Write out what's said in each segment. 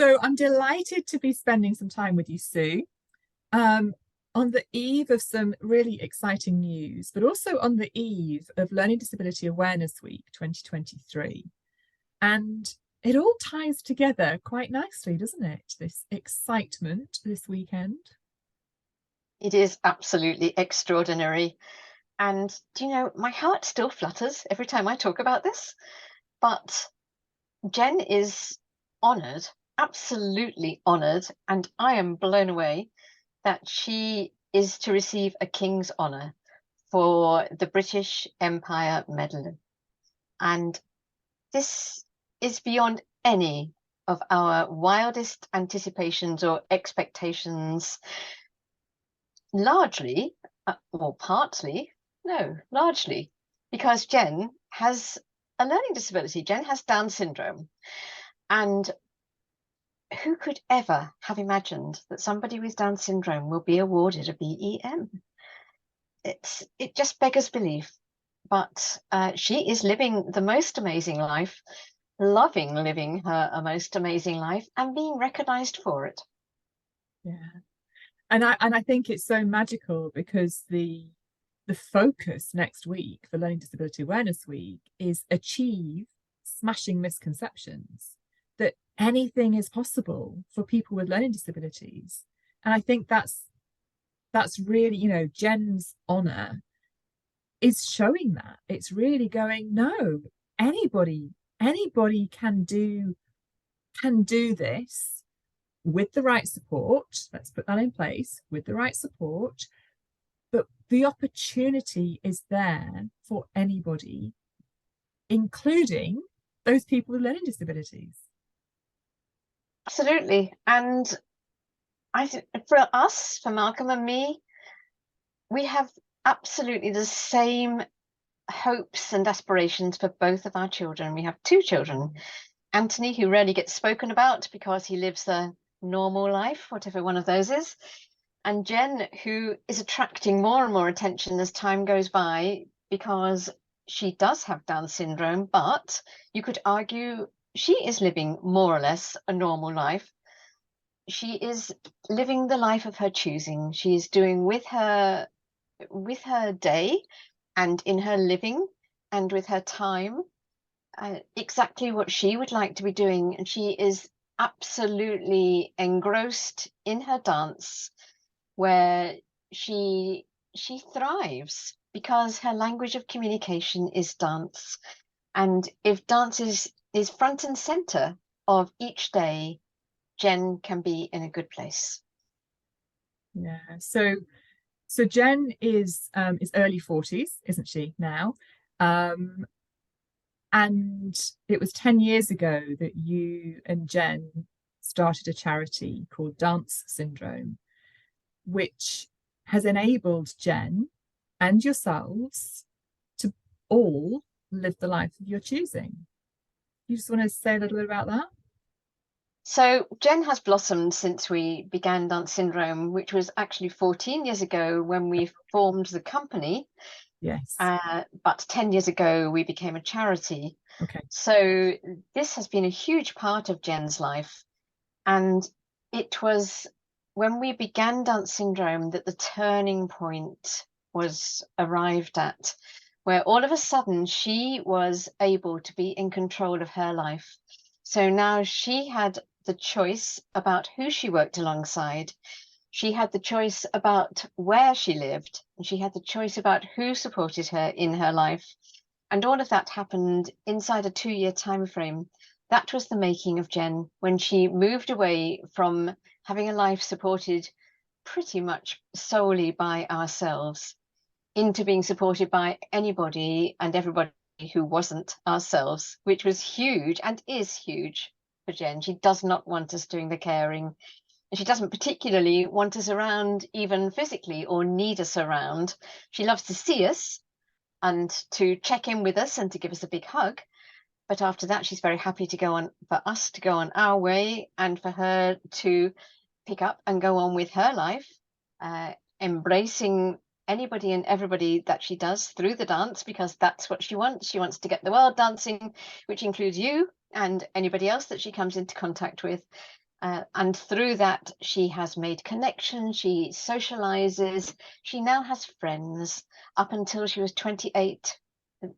So I'm delighted to be spending some time with you, Sue, um, on the eve of some really exciting news, but also on the eve of Learning Disability Awareness Week 2023. And it all ties together quite nicely, doesn't it? This excitement this weekend. It is absolutely extraordinary. And do you know, my heart still flutters every time I talk about this. But Jen is honoured, absolutely honoured, and I am blown away that she is to receive a King's Honour for the British Empire Medal. And this is beyond any of our wildest anticipations or expectations, largely, or partly, no, largely, because Jen has a learning disability. Jen has Down syndrome. And who could ever have imagined that somebody with Down syndrome will be awarded a BEM? It just beggars belief. But she is living the most amazing life, loving living her most amazing life, and being recognised for it. Yeah. And I think it's so magical because the focus next week for Learning Disability Awareness Week is achieve smashing misconceptions, that anything is possible for people with learning disabilities. And I think that's really, Jen's honour is showing that. It's really going, no, anybody can do this with the right support. Let's put that in place with the right support. But the opportunity is there for anybody, including those people with learning disabilities. Absolutely. And for us, for Malcolm and me, we have absolutely the same hopes and aspirations for both of our children. We have two children. Anthony, who rarely gets spoken about because he lives a normal life, whatever one of those is. And Jen, who is attracting more and more attention as time goes by because she does have Down syndrome, but you could argue she is living more or less a normal life. She is living the life of her choosing. She is doing with her day and in her living and with her time exactly what she would like to be doing. And she is absolutely engrossed in her dance, where she thrives because her language of communication is dance. And if dance is front and center of each day, Jen can be in a good place. Yeah. So Jen is early 40s, isn't she now? Um, and it was 10 years ago that you and Jen started a charity called Dance Syndrome, which has enabled Jen and yourselves to all live the life of your choosing. You just want to say a little bit about that? So Jen has blossomed since we began Dance Syndrome, which was actually 14 years ago when we formed the company. Yes. But 10 years ago, we became a charity. Okay. So this has been a huge part of Jen's life. And it was when we began Dance Syndrome that the turning point was arrived at, where all of a sudden she was able to be in control of her life. So now she had the choice about who she worked alongside. She had the choice about where she lived, and she had the choice about who supported her in her life. And all of that happened inside a 2-year time frame. That was the making of Jen when she moved away from having a life supported pretty much solely by ourselves into being supported by anybody and everybody who wasn't ourselves, which was huge and is huge for Jen. She does not want us doing the caring. And she doesn't particularly want us around even physically or need us around. She loves to see us and to check in with us and to give us a big hug. But after that, she's very happy to go on, for us to go on our way and for her to pick up and go on with her life, embracing anybody and everybody that she does through the dance, because that's what she wants. She wants to get the world dancing, which includes you and anybody else that she comes into contact with. And through that, she has made connections, she socializes, she now has friends. Up until she was 28,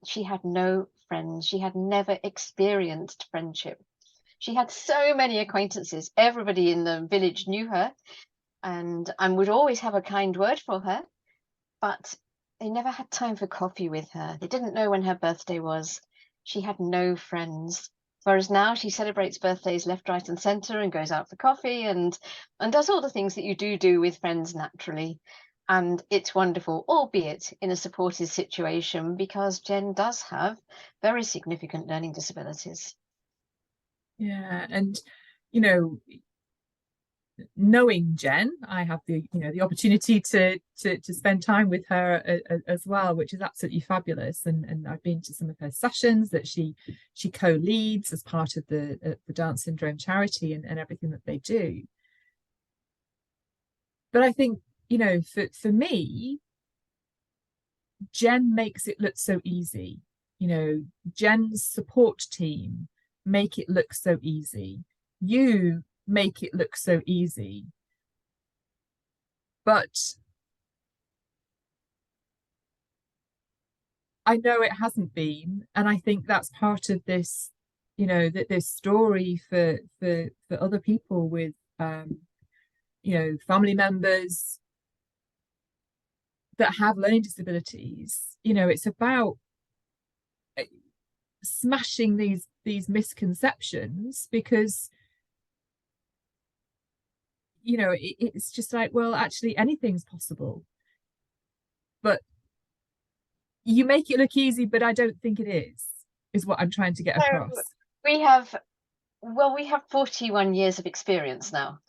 she had no friends. She had never experienced friendship. She had so many acquaintances. Everybody in the village knew her and would always have a kind word for her, but they never had time for coffee with her. They didn't know when her birthday was. She had no friends. Whereas now she celebrates birthdays left, right, and centre and goes out for coffee and does all the things that you do with friends naturally. And it's wonderful, albeit in a supported situation, because Jen does have very significant learning disabilities. Yeah, and you know, knowing Jen, I have the opportunity to spend time with her as well, which is absolutely fabulous. And I've been to some of her sessions that she co-leads as part of the Down syndrome charity and everything that they do. But I think, for me, Jen makes it look so easy. Jen's support team make it look so easy. You make it look so easy. But I know it hasn't been, and I think that's part of this, that this story for other people with family members that have learning disabilities. It's about smashing these misconceptions, because it's just like, well, actually anything's possible, but you make it look easy, but I don't think it is what I'm trying to get So across. we have, well, we have 41 years of experience now,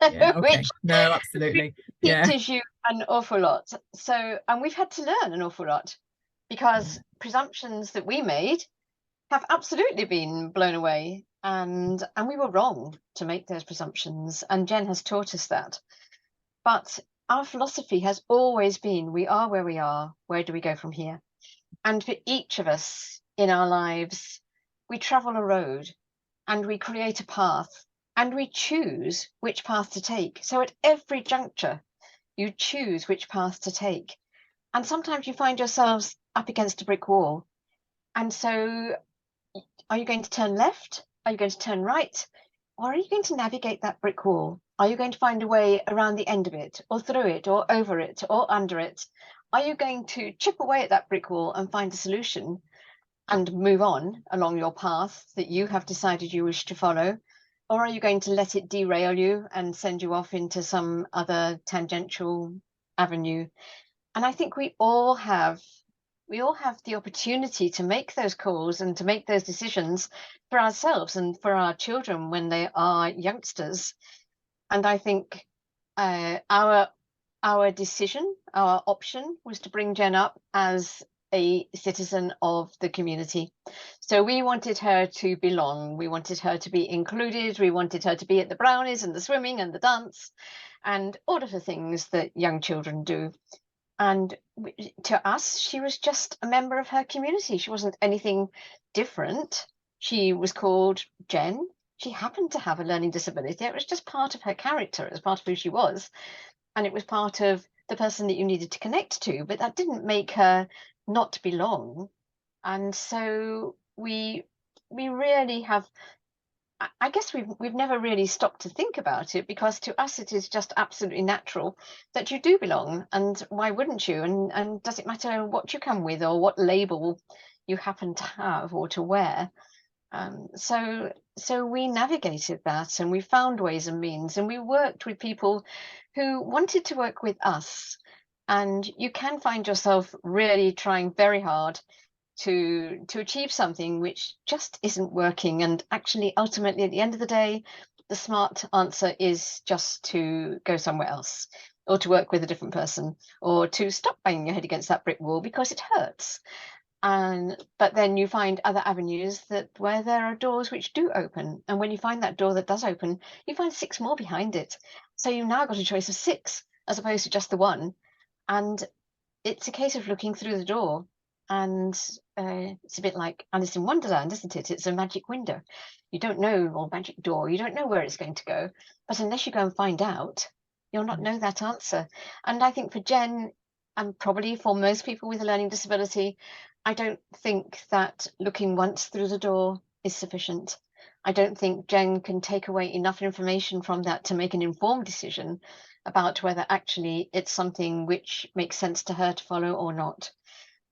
Yeah, which okay, no, absolutely, yeah. teaches you an awful lot. So, and we've had to learn an awful lot because presumptions that we made have absolutely been blown away, and we were wrong to make those presumptions, and Jen has taught us that. But our philosophy has always been, we are where we are, where do we go from here? And for each of us in our lives, we travel a road and we create a path and we choose which path to take. So at every juncture, you choose which path to take. And sometimes you find yourselves up against a brick wall. And so, are you going to turn left? Are you going to turn right? Or are you going to navigate that brick wall? Are you going to find a way around the end of it, or through it, or over it, or under it? Are you going to chip away at that brick wall and find a solution and move on along your path that you have decided you wish to follow? Or are you going to let it derail you and send you off into some other tangential avenue? And I think we all have the opportunity to make those calls and to make those decisions for ourselves and for our children when they are youngsters. And I think our decision, our option, was to bring Jen up as a citizen of the community. So we wanted her to belong. We wanted her to be included. We wanted her to be at the brownies and the swimming and the dance and all of the things that young children do. And to us, she was just a member of her community. She wasn't anything different. She was called Jen. She happened to have a learning disability. It was just part of her character. It was part of who she was. And it was part of the person that you needed to connect to. But that didn't make her not belong. And so we really have, I guess we've never really stopped to think about it, because to us it is just absolutely natural that you do belong, and why wouldn't you? And does it matter what you come with or what label you happen to have or to wear? So we navigated that, and we found ways and means, and we worked with people who wanted to work with us. And you can find yourself really trying very hard to achieve something which just isn't working. And actually, ultimately, at the end of the day, the smart answer is just to go somewhere else, or to work with a different person, or to stop banging your head against that brick wall because it hurts. But then you find other avenues that where there are doors which do open, and when you find that door that does open, you find 6 more behind it. So you've now got a choice of 6 as opposed to just the one. And it's a case of looking through the door and it's a bit like Alice in Wonderland, isn't it? It's a magic window. You don't know, or magic door, you don't know where it's going to go. But unless you go and find out, you'll not know that answer. And I think for Jen, and probably for most people with a learning disability, I don't think that looking once through the door is sufficient. I don't think Jen can take away enough information from that to make an informed decision about whether actually it's something which makes sense to her to follow or not.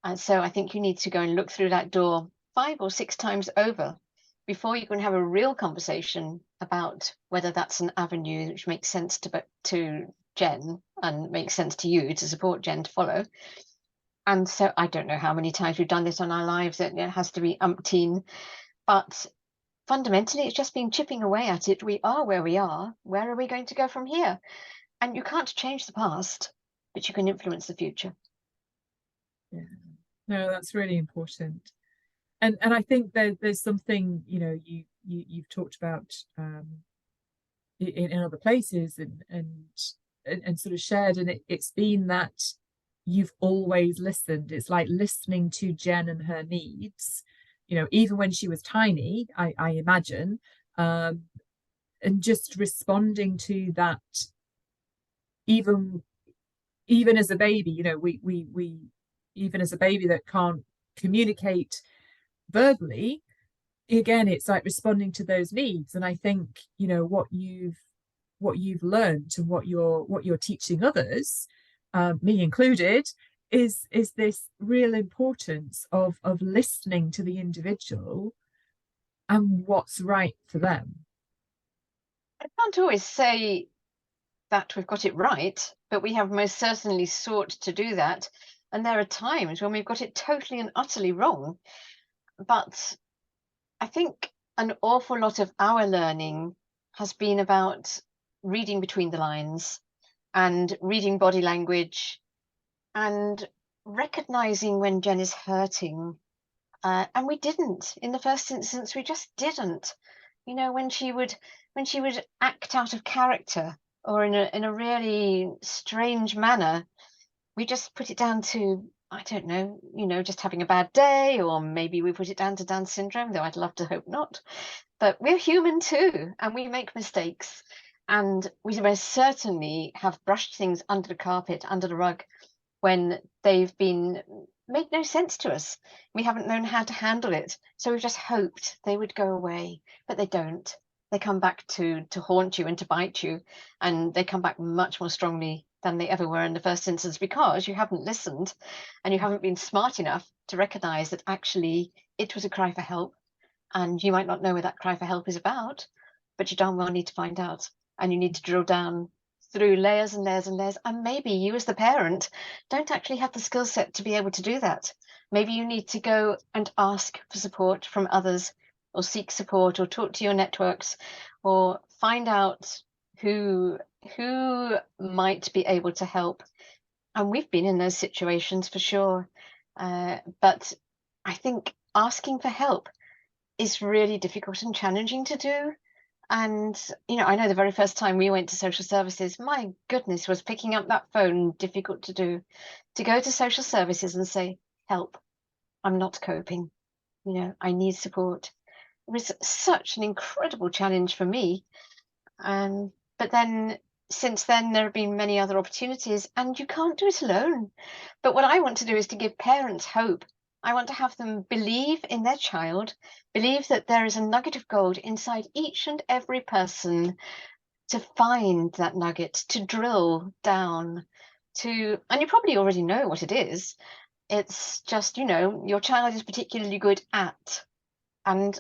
And so I think you need to go and look through that door 5 or 6 times over before you can have a real conversation about whether that's an avenue which makes sense to Jen and makes sense to you to support Jen to follow. And so I don't know how many times we've done this on our lives, that it has to be umpteen, but fundamentally it's just been chipping away at it. We are where we are. Where are we going to go from here? And you can't change the past, but you can influence the future. Yeah. No, that's really important. And I think there's something, you know, you've talked about in other places and sort of shared, and it's been that you've always listened. It's like listening to Jen and her needs, you know, even when she was tiny, I imagine, and just responding to that, even even as a baby, you know, we even as a baby that can't communicate verbally, again, it's like responding to those needs. And I think, you know, what you've learned and what you're teaching others, me included, is this real importance of listening to the individual and what's right for them. I can't always say that we've got it right, but we have most certainly sought to do that. And there are times when we've got it totally and utterly wrong. But I think an awful lot of our learning has been about reading between the lines and reading body language and recognizing when Jen is hurting. And we didn't in the first instance. We just didn't. You know, when she would act out of character or in a really strange manner, we just put it down to, I don't know, just having a bad day, or maybe we put it down to Down syndrome, though I'd love to hope not. But we're human too, and we make mistakes. And we most certainly have brushed things under the carpet, under the rug, when they've been made no sense to us. We haven't known how to handle it. So we've just hoped they would go away, but they don't. They come back to haunt you and to bite you, and they come back much more strongly than they ever were in the first instance, because you haven't listened and you haven't been smart enough to recognize that actually it was a cry for help. And you might not know what that cry for help is about, but you darn well need to find out. And you need to drill down through layers and layers and layers. And maybe you, as the parent, don't actually have the skill set to be able to do that. Maybe you need to go and ask for support from others, or seek support, or talk to your networks, or find out who might be able to help. And we've been in those situations for sure. But I think asking for help is really difficult and challenging to do. And, I know the very first time we went to social services, my goodness, was picking up that phone difficult to do. To go to social services and say, help, I'm not coping, I need support. It was such an incredible challenge for me. But then since then, there have been many other opportunities, and you can't do it alone. But what I want to do is to give parents hope. I want to have them believe in their child, believe that there is a nugget of gold inside each and every person, to find that nugget, to drill down to, and you probably already know what it is. It's just, your child is particularly good at, and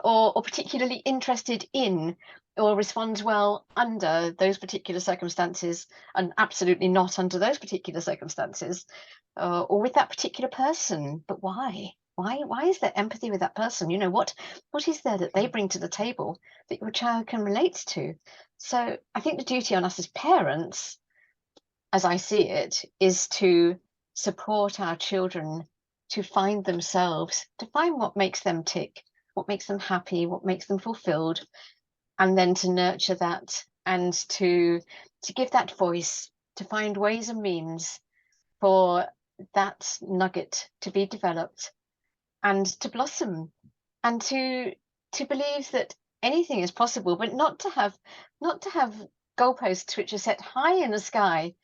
or particularly interested in, or responds well under those particular circumstances, and absolutely not under those particular circumstances, or with that particular person. But why is there empathy with that person? What is there that they bring to the table that your child can relate to? So I think the duty on us as parents, as I see it, is to support our children to find themselves, to find what makes them tick, what makes them happy, what makes them fulfilled, and then to nurture that, and to give that voice, to find ways and means for that nugget to be developed, and to blossom, and to believe that anything is possible, but not to have goalposts which are set high in the sky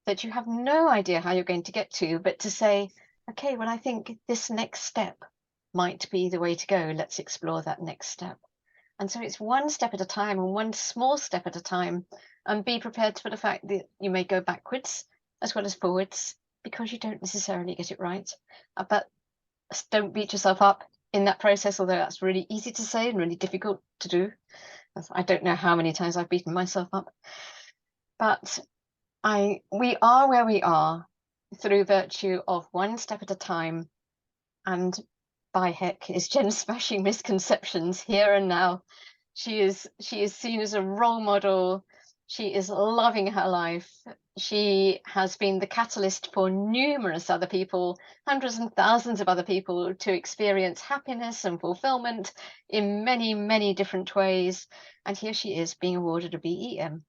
that you have no idea how you're going to get to, but to say, okay, well, I think this next step might be the way to go. Let's explore that next step. And so it's one step at a time and one small step at a time. And be prepared for the fact that you may go backwards as well as forwards because you don't necessarily get it right. But don't beat yourself up in that process, although that's really easy to say and really difficult to do. I don't know how many times I've beaten myself up. But we are where we are through virtue of one step at a time. And by heck, is Jen smashing misconceptions here and now. She is seen as a role model. She is loving her life. She has been the catalyst for numerous other people, hundreds and thousands of other people, to experience happiness and fulfillment in many, many different ways. And here she is being awarded a BEM.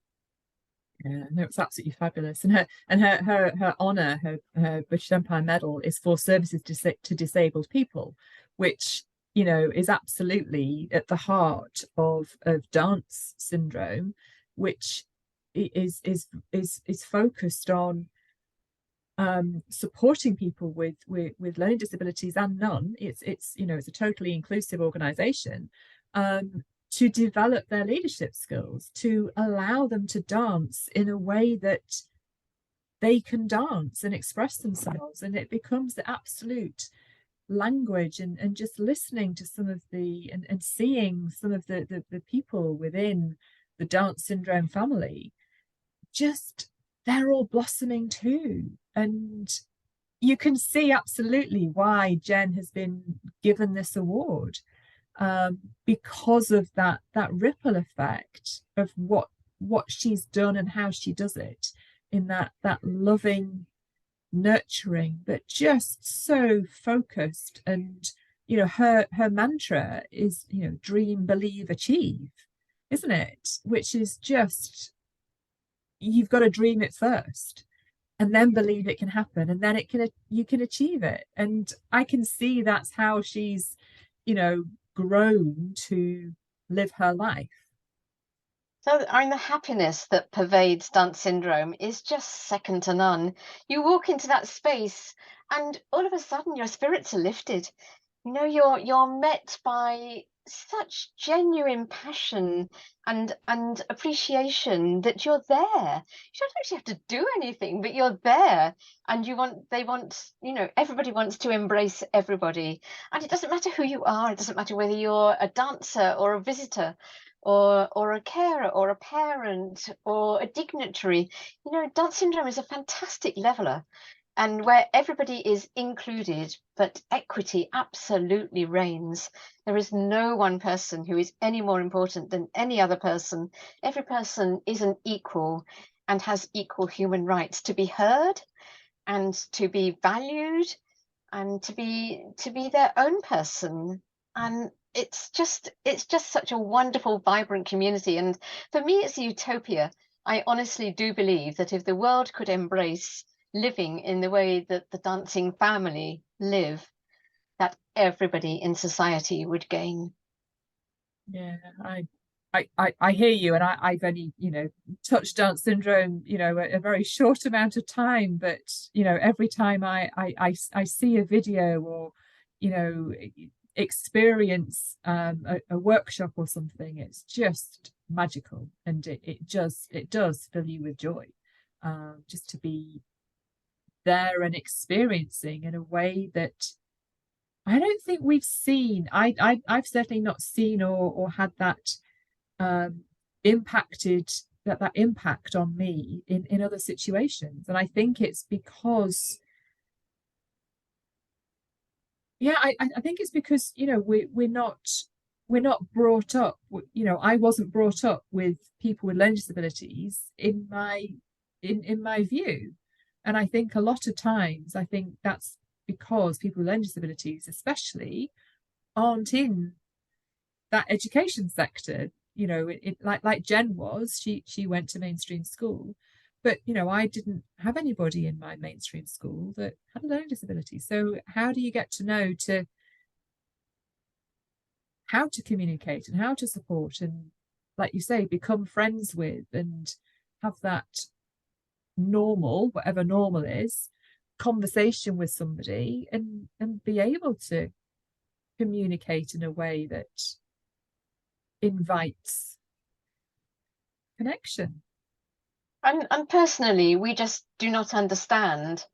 Yeah, no, it's absolutely fabulous. And her honor, her British Empire Medal is for services to disabled people, which, you know, is absolutely at the heart of dance syndrome, which is focused on supporting people with learning disabilities and none. It's you know, it's a totally inclusive organization, to develop their leadership skills, to allow them to dance in a way that they can dance and express themselves, and it becomes the absolute language. And just listening to some of and seeing some of the people within the Dance syndrome family, just they're all blossoming too. And you can see absolutely why Jen has been given this award, because of that ripple effect of what she's done and how she does it in that loving, nurturing, but just so focused. And you know, her mantra is, you know, dream, believe, achieve, isn't it? Which is just, you've got to dream it first and then believe it can happen, and then you can achieve it. And I can see that's how she's, you know, grown to live her life. So, I mean, the happiness that pervades Dance syndrome is just second to none. You walk into that space, and all of a sudden, your spirits are lifted. You know, you're met by such genuine passion and appreciation that you're there. You don't actually have to do anything, but you're there, and they want, you know, everybody wants to embrace everybody, and it doesn't matter who you are. It doesn't matter whether you're a dancer or a visitor, or a carer or a parent or a dignitary. You know, Down syndrome is a fantastic leveler, and where everybody is included, but equity absolutely reigns. There is no one person who is any more important than any other person. Every person is an equal and has equal human rights to be heard and to be valued and to be their own person. And it's just such a wonderful, vibrant community. And for me, it's a utopia. I honestly do believe that if the world could embrace living in the way that the dancing family live, that everybody in society would gain. Yeah, I hear you, and I've only, you know, touched Dance syndrome, you know, a very short amount of time, but you know, every time I see a video or, you know, experience a workshop or something, it's just magical, and it does fill you with joy, just to be there and experiencing in a way that I don't think we've seen. I've certainly not seen or had that um, impacted that impact on me in other situations. And I think it's because, yeah, I think it's because, you know, we're not brought up. You know, I wasn't brought up with people with learning disabilities in my view. And I think a lot of times, I think that's because people with learning disabilities, especially, aren't in that education sector. You know, like Jen was, she went to mainstream school, but you know, I didn't have anybody in my mainstream school that had a learning disability. So how do you get to know how to communicate and how to support and, like you say, become friends with and have that normal, whatever normal is, conversation with somebody and be able to communicate in a way that invites connection. And personally, we just do not understand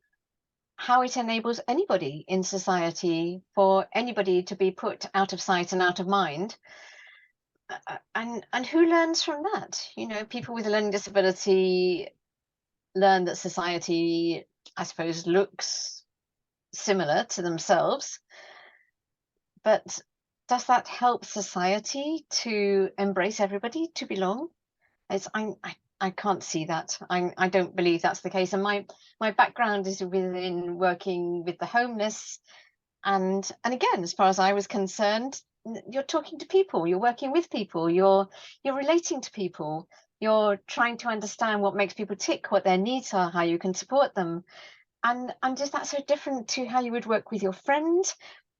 how it enables anybody in society for anybody to be put out of sight and out of mind. And who learns from that? You know, people with a learning disability learn that society, I suppose, looks similar to themselves. But does that help society to embrace everybody to belong? I can't see that. I don't believe that's the case. And my background is within working with the homeless. And again, as far as I was concerned, you're talking to people, you're working with people, you're relating to people, you're trying to understand what makes people tick, what their needs are, how you can support them. And is that so different to how you would work with your friend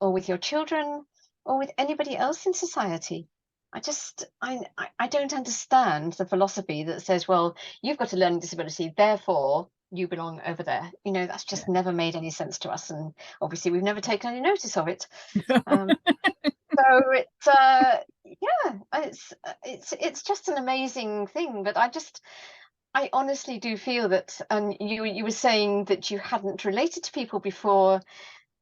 or with your children or with anybody else in society? I don't understand the philosophy that says, well, you've got a learning disability, therefore you belong over there. You know, that's just Yeah. never made any sense to us, and obviously we've never taken any notice of it. Um, so yeah, it's just an amazing thing. But I honestly do feel that, and you were saying that you hadn't related to people before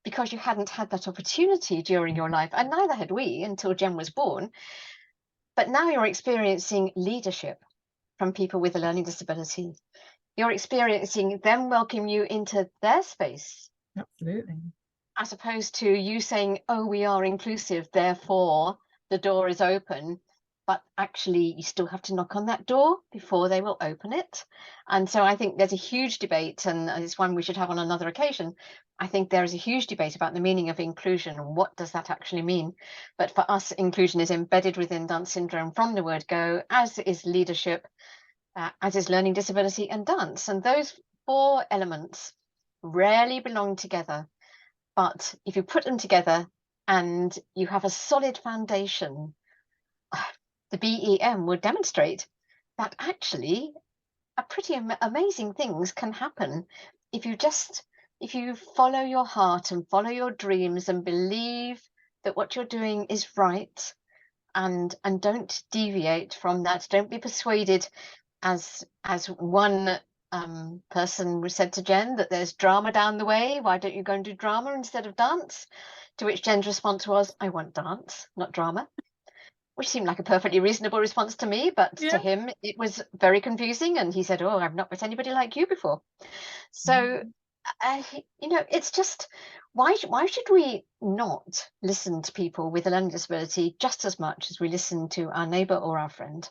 because you hadn't had that opportunity during your life, and neither had we until Jen was born. But now you're experiencing leadership from people with a learning disability. You're experiencing them welcome you into their space, Absolutely. as opposed to you saying, oh, we are inclusive, therefore the door is open. But actually, you still have to knock on that door before they will open it. And so I think there's a huge debate, and it's one we should have on another occasion. I think there is a huge debate about the meaning of inclusion and what does that actually mean. But for us, inclusion is embedded within Down syndrome from the word go, as is leadership, as is learning disability and dance. And those four elements rarely belong together. But if you put them together and you have a solid foundation, the BEM will demonstrate that actually a pretty amazing things can happen if you follow your heart and follow your dreams and believe that what you're doing is right, and don't deviate from that. Don't be persuaded, as one person said to Jen, that there's drama down the way. Why don't you go and do drama instead of dance? To which Jen's response was, I want dance, not drama, which seemed like a perfectly reasonable response to me, but to Yeah. him it was very confusing. And he said, oh, I've not met anybody like you before. So it's just, why should we not listen to people with a learning disability just as much as we listen to our neighbor or our friend?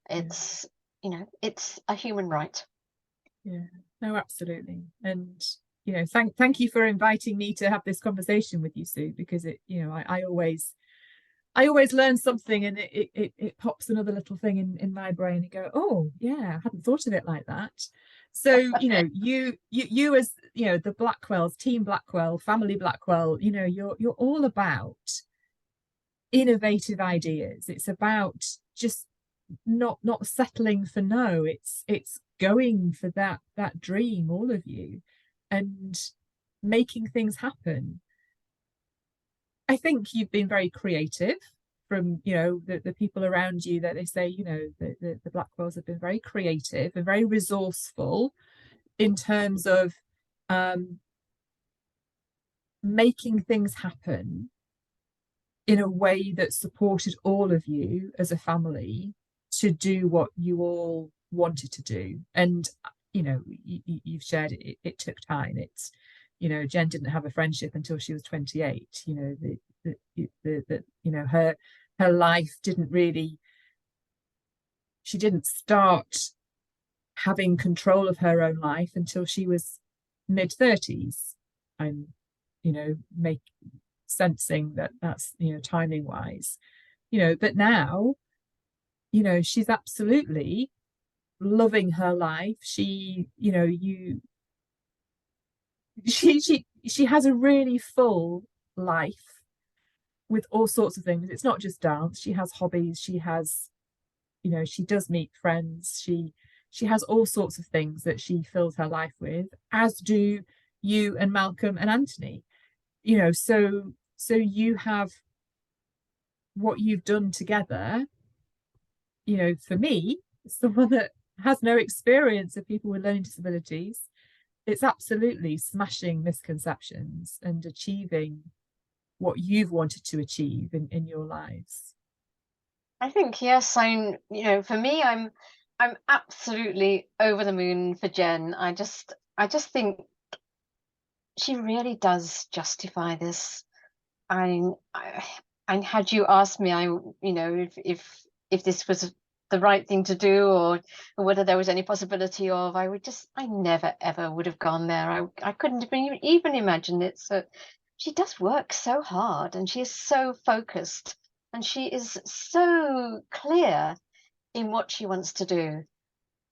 Yeah. It's it's a human right. Yeah. No, absolutely. And thank you for inviting me to have this conversation with you, Sue, because I always learn something and it pops another little thing in my brain and go, oh yeah, I hadn't thought of it like that. So, you as the Blackwells, Team Blackwell, Family Blackwell, you're all about innovative ideas. It's about just not settling for no. It's going for that dream, all of you, and making things happen. I think you've been very creative from the people around you, that they say the Blackwells have been very creative and very resourceful in terms of making things happen in a way that supported all of you as a family to do what you all wanted to do. And you've shared it took time. It's Jen didn't have a friendship until she was 28. Her life didn't really, she didn't start having control of her own life until she was mid-30s, and make sensing that that's timing wise, but now she's absolutely loving her life. She has a really full life, with all sorts of things. It's not just dance. She has hobbies. She has, she does meet friends. She has all sorts of things that she fills her life with, as do you and Malcolm and Anthony. So you have what you've done together. For me, someone that has no experience of people with learning disabilities, it's absolutely smashing misconceptions and achieving what you've wanted to achieve in your lives. I think yes, for me, I'm absolutely over the moon for Jen. I just think she really does justify this. I and had you asked me, if this was the right thing to do, or whether there was any possibility of, I never ever would have gone there. I couldn't even imagine it. So she does work so hard, and she is so focused, and she is so clear in what she wants to do,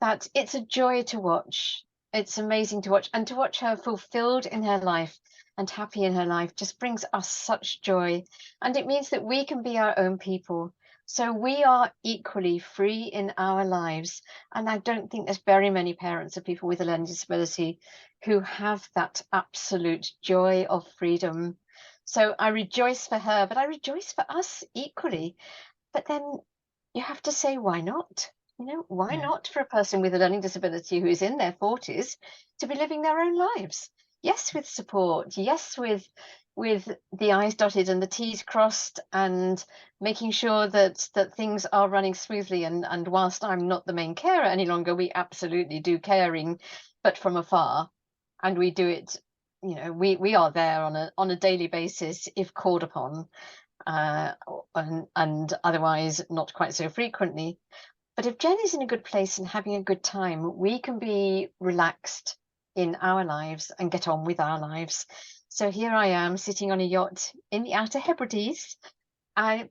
that it's a joy to watch. It's amazing to watch, and to watch her fulfilled in her life and happy in her life just brings us such joy. And it means that we can be our own people. So we are equally free in our lives. And I don't think there's very many parents of people with a learning disability who have that absolute joy of freedom. So I rejoice for her, but I rejoice for us equally. But then you have to say, why not? Why Yeah. not for a person with a learning disability who is in their 40s to be living their own lives? Yes, with support. Yes, with the I's dotted and the T's crossed, and making sure that things are running smoothly. And whilst I'm not the main carer any longer, we absolutely do caring, but from afar, and we do it. We are there on a daily basis if called upon, uh, and otherwise not quite so frequently. But if Jen is in a good place and having a good time, we can be relaxed in our lives and get on with our lives. So here I am sitting on a yacht in the Outer Hebrides,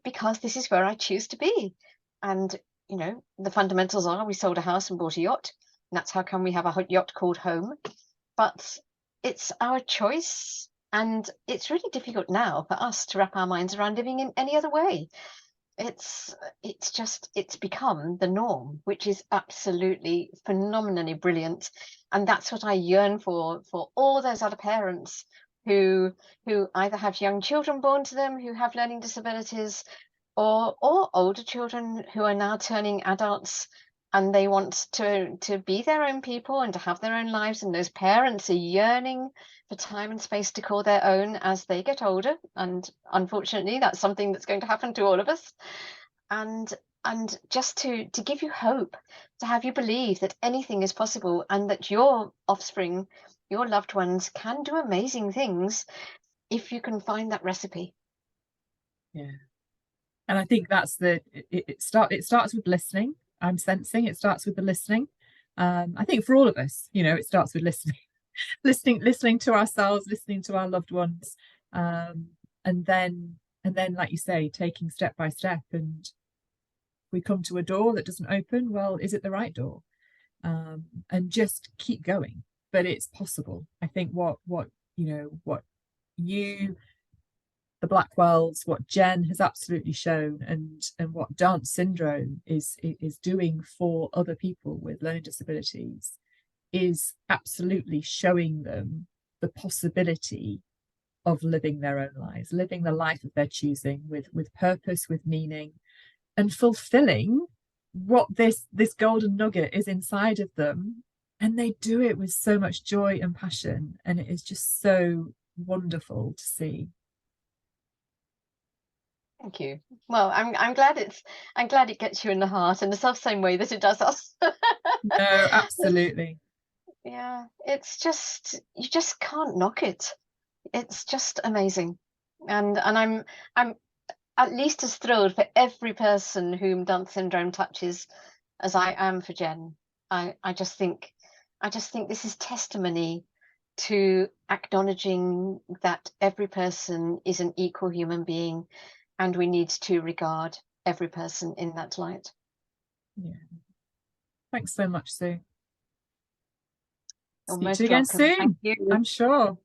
because this is where I choose to be. And, the fundamentals are we sold a house and bought a yacht. And that's how come we have a yacht called home. But it's our choice. And it's really difficult now for us to wrap our minds around living in any other way. It's become the norm, which is absolutely phenomenally brilliant. And that's what I yearn for all those other parents who either have young children born to them who have learning disabilities, or older children who are now turning adults, and they want to be their own people and to have their own lives, and those parents are yearning for time and space to call their own as they get older. And unfortunately, that's something that's going to happen to all of us. And and just to give you hope, to have you believe that anything is possible, and that your offspring, your loved ones, can do amazing things if you can find that recipe. Yeah. And I think that's it starts with listening. I'm sensing it starts with the listening. I think for all of us, it starts with listening. Listening to ourselves, listening to our loved ones, um, and then like you say, taking step by step. And we come to a door that doesn't open, well, is it the right door? And just keep going. But it's possible. I think what you, the Blackwells, what Jen has absolutely shown, and what Dance Syndrome is doing for other people with learning disabilities, is absolutely showing them the possibility of living their own lives, living the life of their choosing, with purpose, with meaning, and fulfilling what this golden nugget is inside of them. And they do it with so much joy and passion, and it is just so wonderful to see. Thank you. Well, I'm glad it gets you in the heart in the self same way that it does us. No, absolutely. Yeah, it's just, you just can't knock it. It's just amazing. And I'm at least as thrilled for every person whom Down syndrome touches as I am for Jen. I just think this is testimony to acknowledging that every person is an equal human being, and we need to regard every person in that light. Yeah. Thanks so much, Sue. You're Speak to you most again welcome. Thank soon, you. I'm sure.